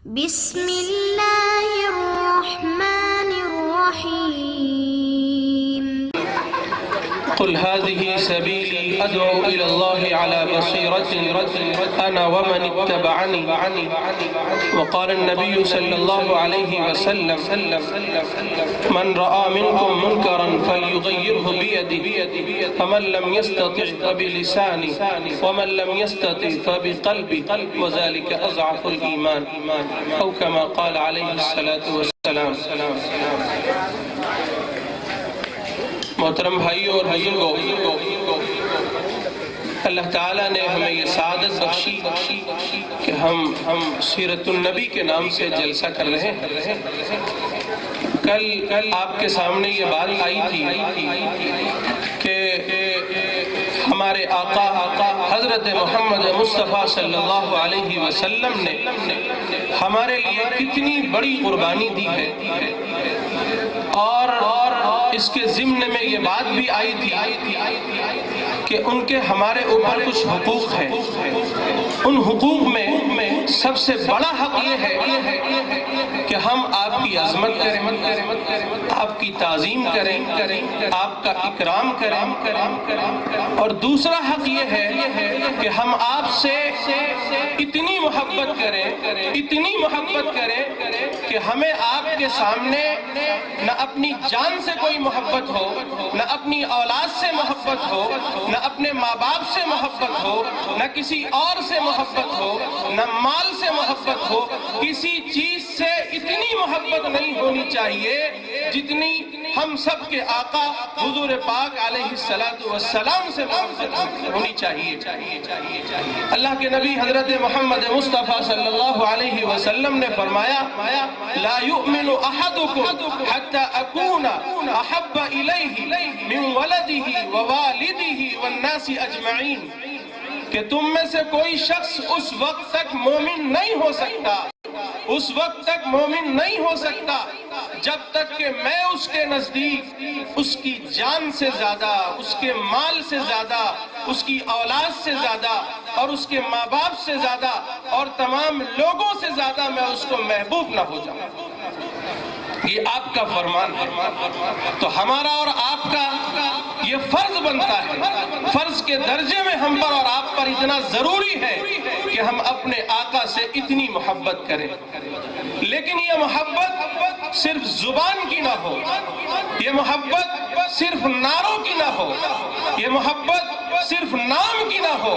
بسم اللہ الرحمن الرحیم قل هذه سبيلي أدعو إلى الله على بصيرة أنا ومن اتبعني وقال النبي صلى الله عليه وسلم من رأى منكم منكرا فليغيره بيده فمن لم يستطع فبلسانه ومن لم يستطع فبقلبه وذلك أضعف الإيمان أو كما قال عليه الصلاة والسلام۔ محترم بھائیوں اور بزرگوں، اللہ تعالیٰ نے ہمیں یہ سعادت بخشی کہ ہم سیرت النبی کے نام سے جلسہ کر رہے ہیں۔ کل آپ کے سامنے یہ بات آئی تھی کہ ہمارے آقا حضرت محمد مصطفیٰ صلی اللہ علیہ وسلم نے ہمارے لیے کتنی بڑی قربانی دی ہے، اور اس کے ضمن میں یہ بات بھی آئی تھی کہ ان کے ہمارے اوپر کچھ حقوق ہیں۔ ان حقوق میں سب سے بڑا حق یہ ہے کہ ہم آپ کی عظمت کریں، آپ کی تعظیم کریں، آپ کا اکرام کریں، اور دوسرا حق یہ ہے کہ ہم آپ سے اتنی محبت کریں کہ ہمیں آپ کے سامنے نہ اپنی جان سے کوئی محبت ہو، نہ اپنی اولاد سے محبت ہو، نہ اپنے ماں باپ سے محبت ہو، نہ کسی اور سے محبت ہو، نہ مال سے محبت ہو، کسی چیز سے اتنی محبت نہیں ہونی چاہیے جتنی ہم سب کے آقا حضور پاک علیہ السلام سے محبت ہونی چاہیے۔ اللہ کے نبی حضرت محمد مصطفیٰ صلی اللہ علیہ وسلم نے فرمایا لا يؤمن احدكم حتى اكون احب اليه من ولده ووالده والناس اجمعین، کہ تم میں سے کوئی شخص اس وقت تک مومن نہیں ہو سکتا جب تک کہ میں اس کے نزدیک اس کی جان سے زیادہ، اس کے مال سے زیادہ، اس کی اولاد سے زیادہ، اور اس کے ماں باپ سے زیادہ، اور تمام لوگوں سے زیادہ میں اس کو محبوب نہ ہو جاؤں۔ یہ آپ کا فرمان ہے، تو ہمارا اور آپ کا یہ فرض بنتا ہے، فرض کے درجے میں ہم پر اور آپ پر اتنا ضروری ہے کہ ہم اپنے آقا سے اتنی محبت کریں۔ لیکن یہ محبت صرف زبان کی نہ ہو، یہ محبت صرف نعروں کی نہ ہو، یہ محبت صرف نام کی نہ ہو،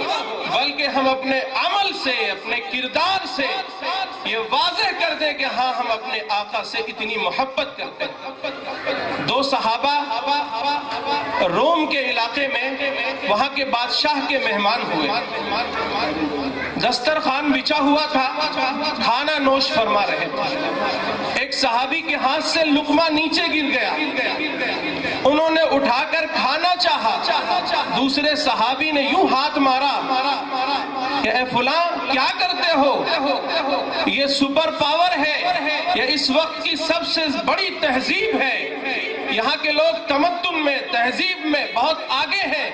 بلکہ ہم اپنے عمل سے، اپنے کردار سے یہ واضح کر دیں کہ ہاں ہم اپنے آقا سے اتنی محبت کرتے ہیں۔ دو صحابہ روم کے علاقے میں وہاں کے بادشاہ کے مہمان ہوئے، دسترخوان بچھا ہوا تھا، کھانا نوش فرما رہے تھے۔ ایک صحابی کے ہاتھ سے لقمہ نیچے گر گیا، انہوں نے اٹھا کر کھانا چاہا، دوسرے صحابی نے یوں ہاتھ مارا کہ اے فلاں کیا کرتے ہو، یہ سپر پاور ہے، یہ اس وقت کی سب سے بڑی تہذیب ہے، یہاں کے لوگ تمدن میں، تہذیب میں بہت آگے ہیں،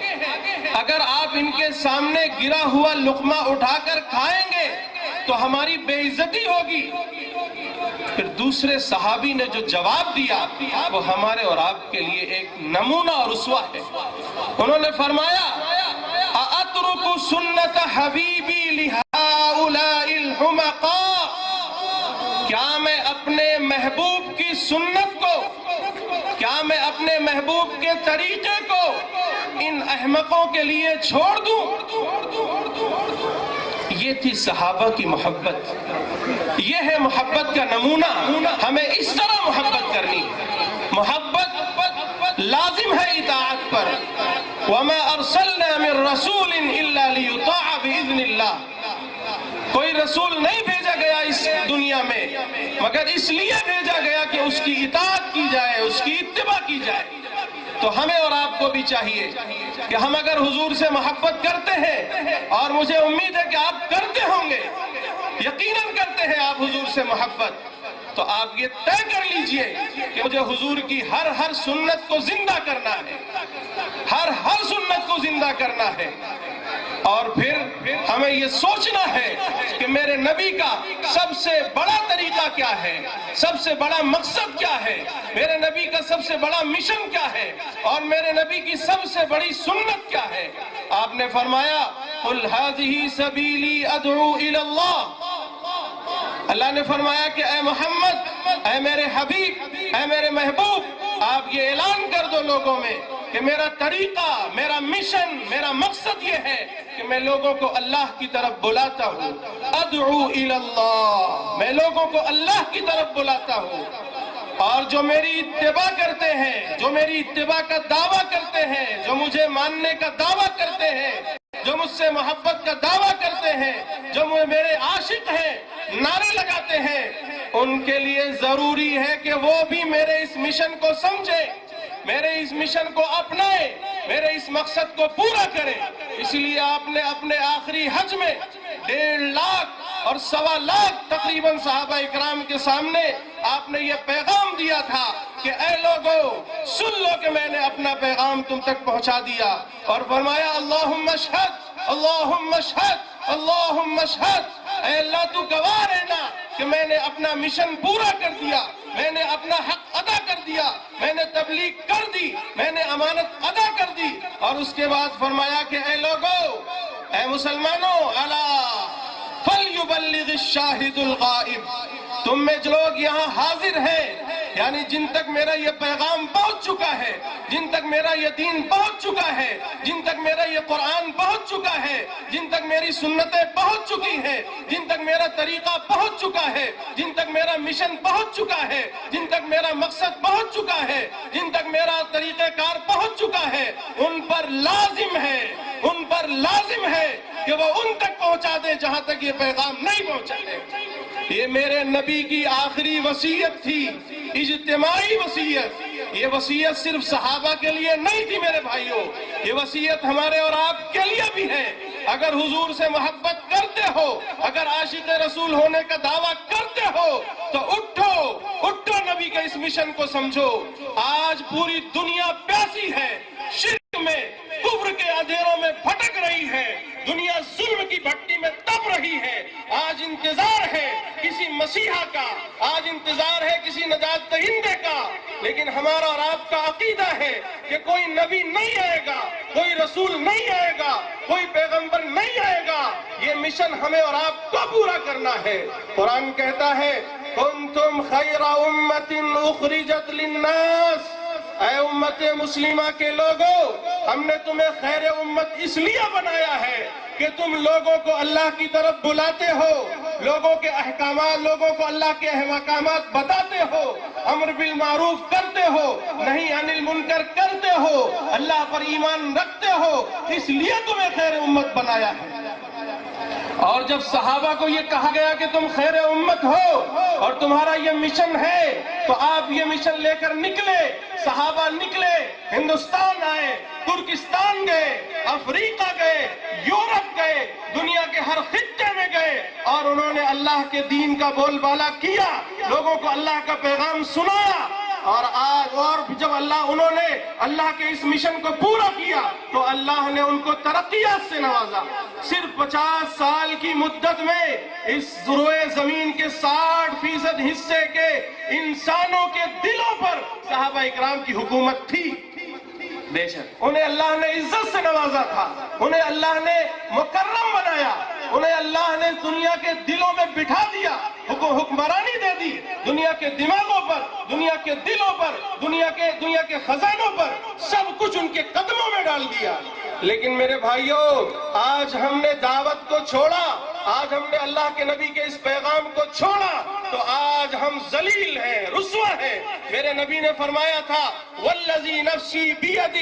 اگر آپ ان کے سامنے گرا ہوا لقمہ اٹھا کر کھائیں گے تو ہماری بے عزتی ہوگی۔ پھر دوسرے صحابی نے جو جواب دیا وہ ہمارے اور آپ کے لیے ایک نمونہ اور اسوہ ہے۔ انہوں نے فرمایا اَأَتْرُكُ سُنَّةَ حَبِيبِي لِهَؤُلَاءِ الْحُمَقَاءِ، کیا میں اپنے محبوب کی سنت کو، کیا میں اپنے محبوب کے طریقے کو ان احمقوں کے لیے چھوڑ دوں؟ یہ تھی صحابہ کی محبت، یہ ہے محبت کا نمونہ۔ ہمیں اس طرح محبت کرنی ہے۔ محبت لازم ہے اطاعت پر، وَمَا أَرْسَلْنَا مِن رَّسُولٍ إِلَّا لِيُطَاعَ بِإِذْنِ اللَّهِ، کوئی رسول نہیں بھیجا گیا اس دنیا میں مگر اس لیے بھیجا گیا کہ اس کی اطاعت کی جائے، اس کی اتباع کی جائے۔ تو ہمیں اور آپ کو بھی چاہیے کہ ہم اگر حضور سے محبت کرتے ہیں، اور مجھے امید ہے کہ آپ کرتے ہوں گے، یقیناً کرتے ہیں آپ حضور سے محبت، تو آپ یہ طے کر لیجئے کہ مجھے حضور کی ہر سنت کو زندہ کرنا ہے، ہر سنت کو زندہ کرنا ہے۔ اور پھر ہمیں یہ سوچنا ہے کہ میرے نبی کا سب سے بڑا طریقہ کیا ہے، سب سے بڑا مقصد کیا ہے، میرے نبی کا سب سے بڑا مشن کیا ہے، اور میرے نبی کی سب سے بڑی سنت کیا ہے۔ آپ نے فرمایا قُلْ هَذِهِ سَبِيلِي أَدْعُو إِلَى اللَّهِ، اللہ نے فرمایا کہ اے محمد، اے میرے حبیب، اے میرے محبوب، آپ یہ اعلان کر دو لوگوں میں کہ میرا طریقہ، میرا مشن، میرا مقصد یہ ہے کہ میں لوگوں کو اللہ کی طرف بلاتا ہوں۔ ادعو الی اللہ، میں لوگوں کو اللہ کی طرف بلاتا ہوں، اور جو میری اتباع کرتے ہیں، جو میری اتباع کا دعویٰ کرتے ہیں، جو مجھے ماننے کا دعویٰ کرتے ہیں، جو مجھ سے محبت کا دعویٰ کرتے ہیں، جو میرے عاشق ہیں، نعرے لگاتے ہیں، ان کے لیے ضروری ہے کہ وہ بھی میرے اس مشن کو سمجھے، میرے اس مشن کو اپنائے، میرے اس مقصد کو پورا کرے۔ اس لیے آپ نے اپنے آخری حج میں 1.5 لاکھ اور 1.25 لاکھ تقریباً صحابہ اکرام کے سامنے آپ نے یہ پیغام دیا تھا کہ اے لوگو سن لو کہ میں نے اپنا پیغام تم تک پہنچا دیا، اور فرمایا اللہم اشہد، اللہم اشہد، اللہم اشہد، اے اللہ تو گواہ رہنا کہ میں نے اپنا مشن پورا کر دیا، میں نے اپنا حق ادا کر دیا، میں نے تبلیغ کر دی، میں نے امانت ادا کر دی۔ اور اس کے بعد فرمایا کہ اے لوگو، اے مسلمانوں، الا فلیبلغ الشاہد الغائب، تم میں جو لوگ یہاں حاضر ہیں، یعنی جن تک میرا یہ پیغام پہنچ چکا ہے، جن تک میرا یہ دین پہنچ چکا ہے، جن تک میرا یہ قرآن پہنچ چکا ہے، جن تک میری سنتیں پہنچ چکی ہیں، جن تک میرا طریقہ پہنچ چکا ہے، جن تک میرا مشن پہنچ چکا ہے، جن تک میرا مقصد پہنچ چکا ہے، جن تک میرا طریقہ کار پہنچ چکا ہے، ان پر لازم ہے، ان پر لازم ہے کہ وہ ان تک پہنچا دے جہاں تک یہ پیغام نہیں پہنچا ہے۔ یہ میرے نبی کی آخری وصیت تھی، اجتماعی وصیت۔ یہ وصیت صرف صحابہ کے لیے نہیں تھی میرے بھائیوں، یہ وصیت ہمارے اور آپ کے لیے بھی ہے۔ اگر حضور سے محبت کرتے ہو، اگر عاشق رسول ہونے کا دعویٰ کرتے ہو، تو اٹھو نبی کے اس مشن کو سمجھو۔ آج پوری دنیا پیاسی ہے، شرک میں، کفر کے اندھیروں میں بھٹک رہی ہے، دنیا ظلم کی بھٹی میں تپ رہی ہے۔ آج انتظار ہے کسی مسیحا کا، آج انتظار ہے کسی نجات دہندے کا، لیکن ہمارا اور آپ کا عقیدہ ہے کہ کوئی نبی نہیں آئے گا، کوئی رسول نہیں آئے گا، کوئی پیغمبر نہیں آئے گا۔ یہ مشن ہمیں اور آپ کو پورا کرنا ہے۔ قرآن کہتا ہے کنتم خیر امت اخرجت للناس، اے امت مسلمہ کے لوگوں، ہم نے تمہیں خیر امت اس لیے بنایا ہے کہ تم لوگوں کو اللہ کی طرف بلاتے ہو، لوگوں کے احکامات، لوگوں کو اللہ کے احکامات بتاتے ہو، امر بالمعروف کرتے ہو، نہی عن المنکر کرتے ہو، اللہ پر ایمان رکھتے ہو، اس لیے تمہیں خیر امت بنایا ہے۔ اور جب صحابہ کو یہ کہا گیا کہ تم خیر امت ہو اور تمہارا یہ مشن ہے، تو آپ یہ مشن لے کر نکلے۔ صحابہ نکلے، ہندوستان آئے، ترکستان گئے، افریقہ گئے، یورپ گئے، دنیا کے ہر خطے میں گئے، اور انہوں نے اللہ کے دین کا بول بالا کیا، لوگوں کو اللہ کا پیغام سنایا۔ اور جب انہوں نے اللہ کے اس مشن کو پورا کیا تو اللہ نے ان کو ترقیات سے نوازا۔ صرف 50 سال کی مدت میں اس روئے زمین کے 60% حصے کے انسانوں کے دلوں پر صحابہ اکرام کی حکومت تھی۔ بے شک انہیں اللہ نے عزت سے نوازا تھا، انہیں اللہ نے مکرم بنایا، انہیں اللہ نے دنیا کے دلوں میں بٹھا دیا، حکمرانی دے دی، دنیا کے دماغوں پر، دنیا کے دلوں پر، دنیا کے خزانوں پر، سب کچھ ان کے قدموں میں ڈال دیا۔ لیکن میرے بھائیوں، آج ہم نے دعوت کو چھوڑا، آج ہم نے اللہ کے نبی کے اس پیغام کو چھوڑا، تو آج ہم ذلیل ہیں، رسوا ہیں۔ میرے نبی نے فرمایا تھا والذی نفسی بیدہ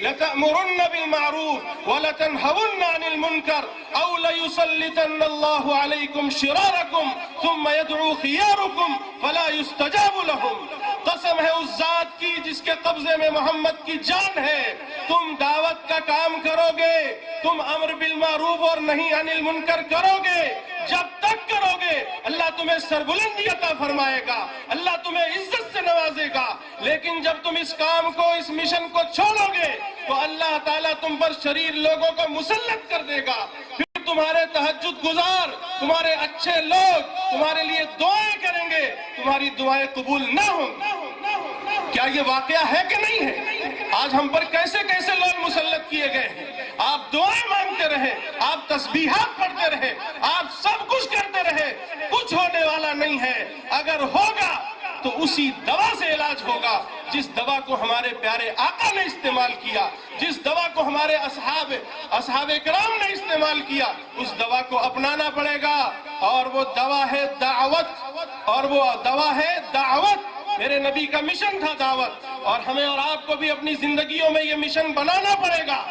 لتأمرن بالمعروف ولتنہون عن المنکر او لیسلطن اللہ علیکم شرارکم ثم يدعو خیارکم فلا يستجاب لهم۔ قسم ہے اس ذات کی جس کے قبضے میں محمد کی جان ہے، تم دعوت کا کام کرو گے، تم امر بالمعروف اور نہی عن المنکر کرو گے، جب تک کرو گے اللہ تمہیں سربلندی عطا فرمائے گا، اللہ تمہیں عزت سے نوازے گا۔ لیکن جب تم اس کام کو، اس مشن کو چھوڑو گے، تو اللہ تعالیٰ تم پر شریر لوگوں کو مسلط کر دے گا. پھر تمہارے تہجد گزار، تمہارے اچھے لوگ تمہارے لیے دعائیں کریں گے، تمہاری دعائیں قبول نہ ہوں. کیا یہ واقعہ ہے کہ نہیں ہے؟ آج ہم پر کیسے کیسے لوگ مسلط کیے گئے ہیں. آپ دعائیں مانگتے رہے، آپ تسبیحات پڑھتے رہے، آپ سب کچھ کرتے رہے، کچھ ہونے والا نہیں ہے. اگر ہوگا تو اسی دوا سے علاج ہوگا جس دوا کو ہمارے پیارے آقا نے استعمال کیا، جس دوا کو ہمارے اصحاب کرام نے استعمال کیا. اس دوا کو اپنانا پڑے گا، اور وہ دوا ہے دعوت، اور وہ دوا ہے دعوت. میرے نبی کا مشن تھا دعوت، اور ہمیں اور آپ کو بھی اپنی زندگیوں میں یہ مشن بنانا پڑے گا.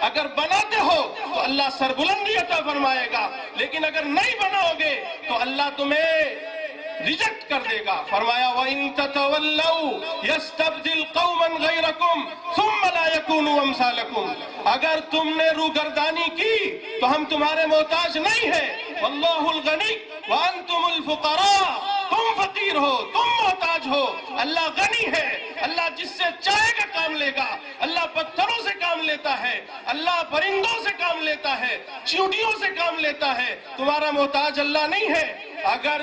اگر بناتے ہو تو اللہ سربلندی عطا فرمائے گا، لیکن اگر نہیں بناؤ گے تو اللہ تمہیں ریجیکٹ کر دے گا. فرمایا وَإِن تَتَوَلَّوْا يَسْتَبْدِلْ قَوْمًا غَيْرَكُمْ ثُمَّ لَا يَكُونُوا أَمْثَالَكُمْ. اگر تم نے روگردانی کی تو ہم تمہارے محتاج نہیں ہیں. وَاللَّهُ الْغَنِيُّ وَأَنْتُمُ الْفُقَرَاءُ. تم فقیر ہو، تم محتاج ہو، اللہ غنی ہے. اللہ جس سے چاہے گا کام لے گا. اللہ پتھروں سے کام لیتا ہے، اللہ پرندوں سے کام لیتا ہے، چیونٹیوں سے کام لیتا ہے. تمہارا محتاج اللہ نہیں ہے. اگر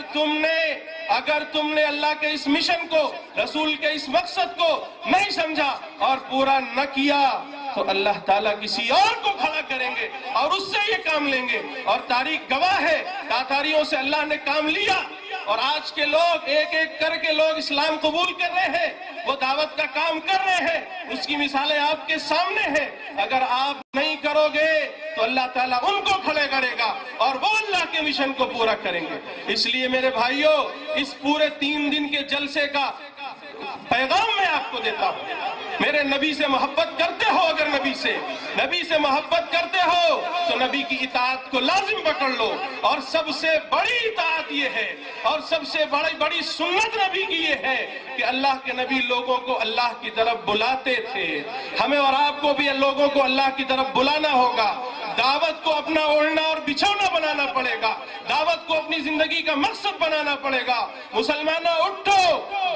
تم نے اللہ کے اس مشن کو، رسول کے اس مقصد کو نہیں سمجھا اور پورا نہ کیا تو اللہ تعالیٰ کسی اور کو کھڑا کریں گے اور اس سے یہ کام لیں گے. اور تاریخ گواہ ہے، تاتاریوں سے اللہ نے کام لیا، اور آج کے لوگ ایک ایک کر کے لوگ اسلام قبول کر رہے ہیں، وہ دعوت کا کام کر رہے ہیں. اس کی مثالیں آپ کے سامنے ہیں. اگر آپ نہیں کرو گے تو اللہ تعالیٰ ان کو کھڑے کرے گا اور وہ اللہ کے مشن کو پورا کریں گے. اس لیے میرے بھائیوں، اس پورے 3 دن کے جلسے کا پیغام میں آپ کو دیتا ہوں. میرے نبی سے محبت کرتے ہو، اگر نبی سے محبت کرتے ہو تو نبی کی اطاعت کو لازم پکڑ لو. اور سب سے بڑی اطاعت یہ ہے، اور سب سے بڑی سنت نبی کی یہ ہے کہ اللہ کے نبی لوگوں کو اللہ کی طرف بلاتے تھے. ہمیں اور آپ کو بھی لوگوں کو اللہ کی طرف بلانا ہوگا. دعوت کو اپنا اوڑھنا اور بچھونا بنانا پڑے گا. دعوت کو اپنی زندگی کا مقصد بنانا پڑے گا. مسلمانوں اٹھو،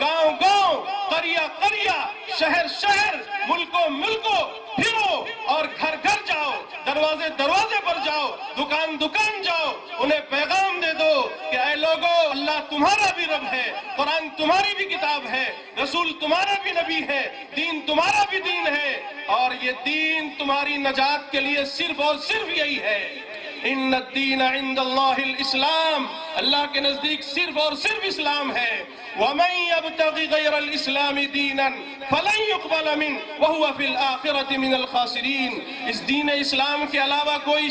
گاؤں گاؤں، قریہ قریہ، شہر شہر، ملکوں ملکوں پھرو اور گھر گھر جاؤ، دروازے دروازے پر جاؤ، دکان دکان جاؤ. انہیں پیغام دے دو کہ اے لوگو، اللہ تمہارا بھی رب ہے، قرآن تمہاری بھی کتاب ہے، رسول تمہارا بھی نبی ہے، دین تمہارا بھی دین ہے، اور یہ دین تمہاری نجات کے لیے صرف اور صرف یہی ہے. ان الدین عند اللہ الاسلام. اللہ کے نزدیک صرف اور صرف اسلام ہے. ومن يبتغي غير الاسلام دينا فلن يقبل منه وهو في الاخرة من الخاسرين. اس دین اسلام کے علاوہ کوئی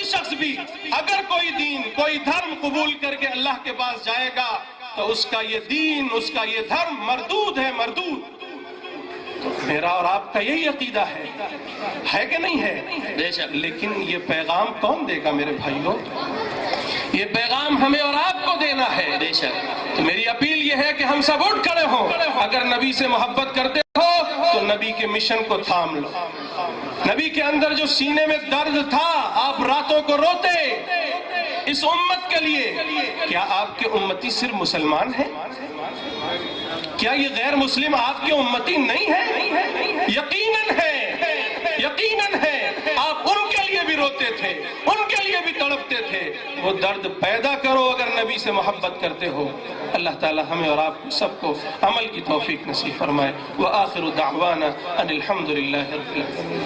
شخص بھی اگر کوئی دین، کوئی دھرم قبول کر کے اللہ کے پاس جائے گا تو اس کا یہ دین، اس کا یہ دھرم مردود ہے، مردود. میرا اور آپ کا یہی عقیدہ ہے کہ نہیں ہے؟ لیکن یہ پیغام کون دے گا میرے بھائیوں؟ یہ پیغام ہمیں اور آپ کو دینا ہے. تو میری اپیل یہ ہے کہ ہم سب اٹھ کھڑے ہوں. اگر نبی سے محبت کرتے ہو تو نبی کے مشن کو تھام لو. نبی کے اندر جو سینے میں درد تھا، آپ راتوں کو روتے اس امت کے لیے. کیا آپ کے امتی صرف مسلمان ہیں؟ کیا یہ غیر مسلم آپ کے امتی نہیں ہیں؟ یقیناً ہے، یقیناً ہے. آپ ان کے لیے بھی روتے تھے، ان کے لیے بھی تڑپتے تھے. وہ درد پیدا کرو اگر نبی سے محبت کرتے ہو. اللہ تعالی ہمیں اور آپ سب کو عمل کی توفیق نصیب فرمائے. وآخر دعوانا ان الحمد للہ رب العالمین.